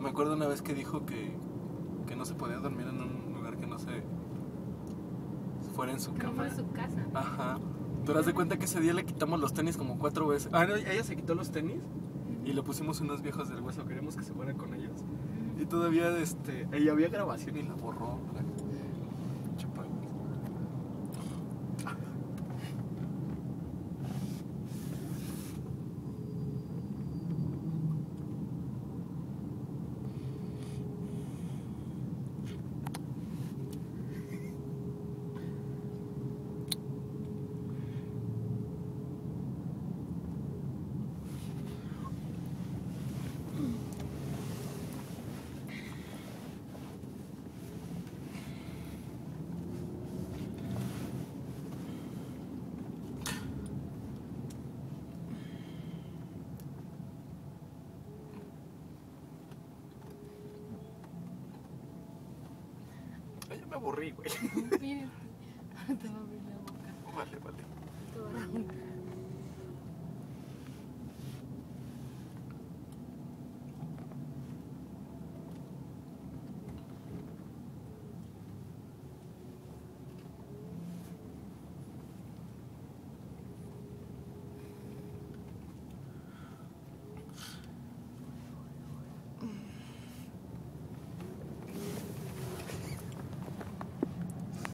Me acuerdo una vez que dijo que no se podía dormir en un lugar que no se fuera en su Que no cama. fuera su casa. Ajá. Pero haz de cuenta que ese día le quitamos los tenis como 4 veces. Ah, no, ella se quitó los tenis y le pusimos unos viejos del hueso. Queremos que se fuera con ellos. Y todavía, ella había grabación y la borró. Chapa. Ay, ya me aburrí, güey. Te va a abrir la boca. Vale, vale. Toda.